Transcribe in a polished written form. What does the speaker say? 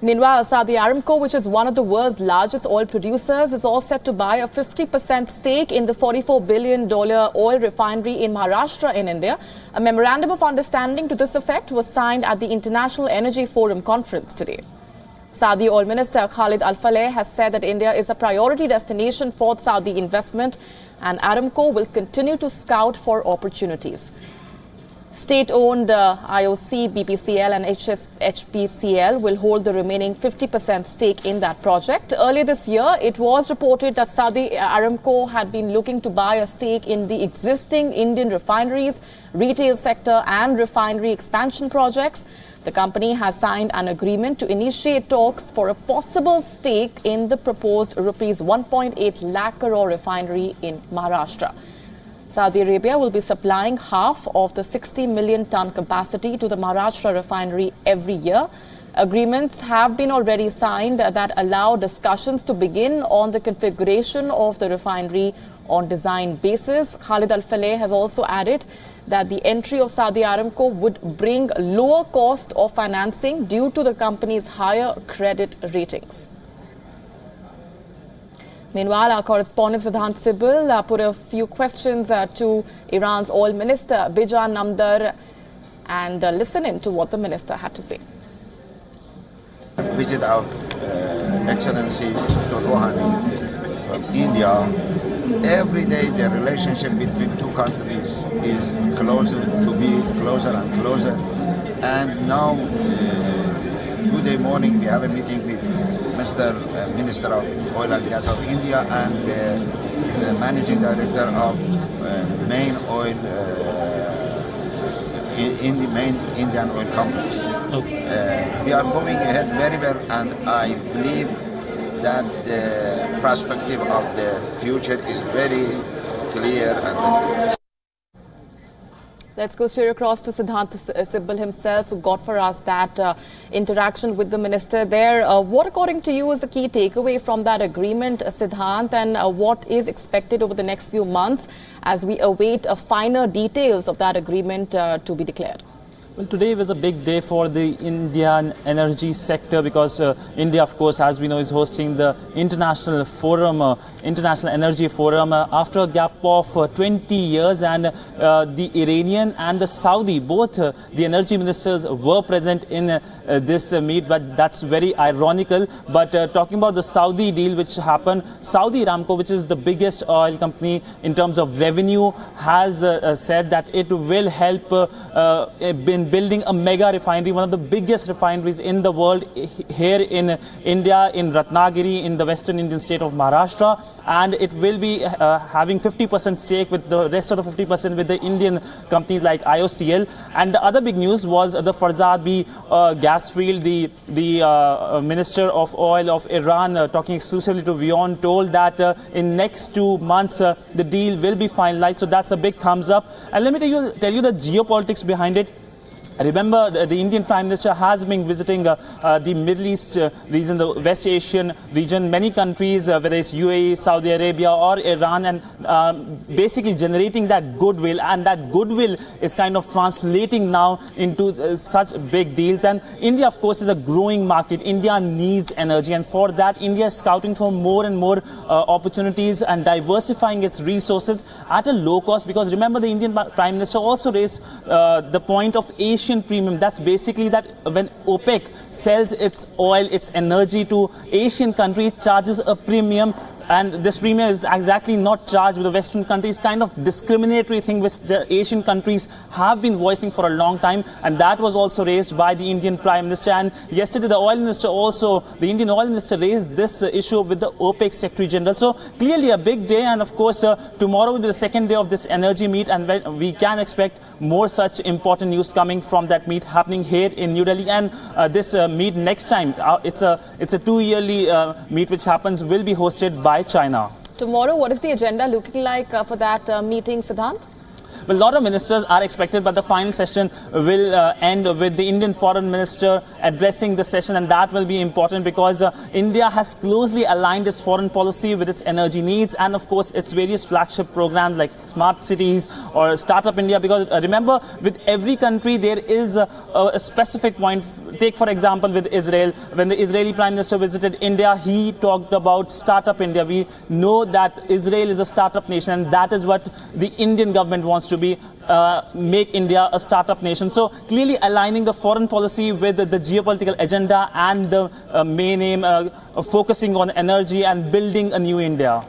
Meanwhile, Saudi Aramco, which is one of the world's largest oil producers, is all set to buy a 50% stake in the $44 billion oil refinery in Maharashtra in India. A memorandum of understanding to this effect was signed at the International Energy Forum conference today. Saudi Oil Minister Khalid Al Faleh has said that India is a priority destination for Saudi investment and Aramco will continue to scout for opportunities. State-owned IOC, BPCL and HPCL will hold the remaining 50% stake in that project. Earlier this year, it was reported that Saudi Aramco had been looking to buy a stake in the existing Indian refineries, retail sector and refinery expansion projects. The company has signed an agreement to initiate talks for a possible stake in the proposed rupees 1.8 lakh crore refinery in Maharashtra. Saudi Arabia will be supplying half of the 60 million ton capacity to the Maharashtra refinery every year. Agreements have been already signed that allow discussions to begin on the configuration of the refinery on design basis. Khalid Al Faleh has also added that the entry of Saudi Aramco would bring lower cost of financing due to the company's higher credit ratings. Meanwhile, our correspondent Siddhant Sibil put a few questions to Iran's oil minister Bijan Namdar and listen in to what the minister had to say. Visit of Excellency Dr. Rouhani from India. Every day the relationship between two countries is closer to be closer and closer. And now today morning we have a meeting with Mr. Minister of Oil and Gas of India and the Managing Director of main oil in the main Indian oil companies. Okay. We are going ahead very well, and I believe that the perspective of the future is very clear and very good. Let's go straight across to Siddhant Sibil himself, who got for us that interaction with the minister there. What, according to you, is the key takeaway from that agreement, Siddhant, and what is expected over the next few months as we await finer details of that agreement to be declared? Well, today was a big day for the Indian energy sector because India, of course, as we know, is hosting the International Forum, International Energy Forum after a gap of 20 years. And the Iranian and the Saudi, both the energy ministers were present in this meet. But that's very ironical. But talking about the Saudi deal which happened, Saudi Aramco, which is the biggest oil company in terms of revenue, has said that it will help in building a mega refinery, one of the biggest refineries in the world here in India, in Ratnagiri, in the western Indian state of Maharashtra. And it will be having 50% stake with the rest of the 50% with the Indian companies like IOCL. And the other big news was the Farzad B gas field. The Minister of Oil of Iran, talking exclusively to WION, told that in next 2 months the deal will be finalized. So that's a big thumbs up. And let me tell you the geopolitics behind it. Remember, the Indian Prime Minister has been visiting the Middle East region, the West Asian region, many countries, whether it's UAE, Saudi Arabia or Iran, and basically generating that goodwill. And that goodwill is kind of translating now into such big deals. And India, of course, is a growing market. India needs energy. And for that, India is scouting for more and more opportunities and diversifying its resources at a low cost. Because remember, the Indian Prime Minister also raised the point of Asian premium. That's basically that when OPEC sells its oil, its energy to Asian countries, charges a premium. And this premium is exactly not charged with the Western countries, kind of discriminatory thing which the Asian countries have been voicing for a long time. And that was also raised by the Indian Prime Minister. And yesterday, the oil minister also, the Indian oil minister raised this issue with the OPEC Secretary General. So clearly a big day. And of course, tomorrow will be the second day of this energy meet. And we can expect more such important news coming from that meet happening here in New Delhi. And this meet next time, it's a 2-yearly meet which happens, will be hosted by China. Tomorrow, what is the agenda looking like for that meeting, Siddhant? But a lot of ministers are expected, but the final session will end with the Indian Foreign Minister addressing the session, and that will be important because India has closely aligned its foreign policy with its energy needs and, of course, its various flagship programs like Smart Cities or Startup India. Because remember, with every country there is a specific point. Take, for example, with Israel. When the Israeli Prime Minister visited India, he talked about Startup India. We know that Israel is a startup nation, and that is what the Indian government wants to be, make India a startup nation. So clearly aligning the foreign policy with the geopolitical agenda and the main aim, focusing on energy and building a new India.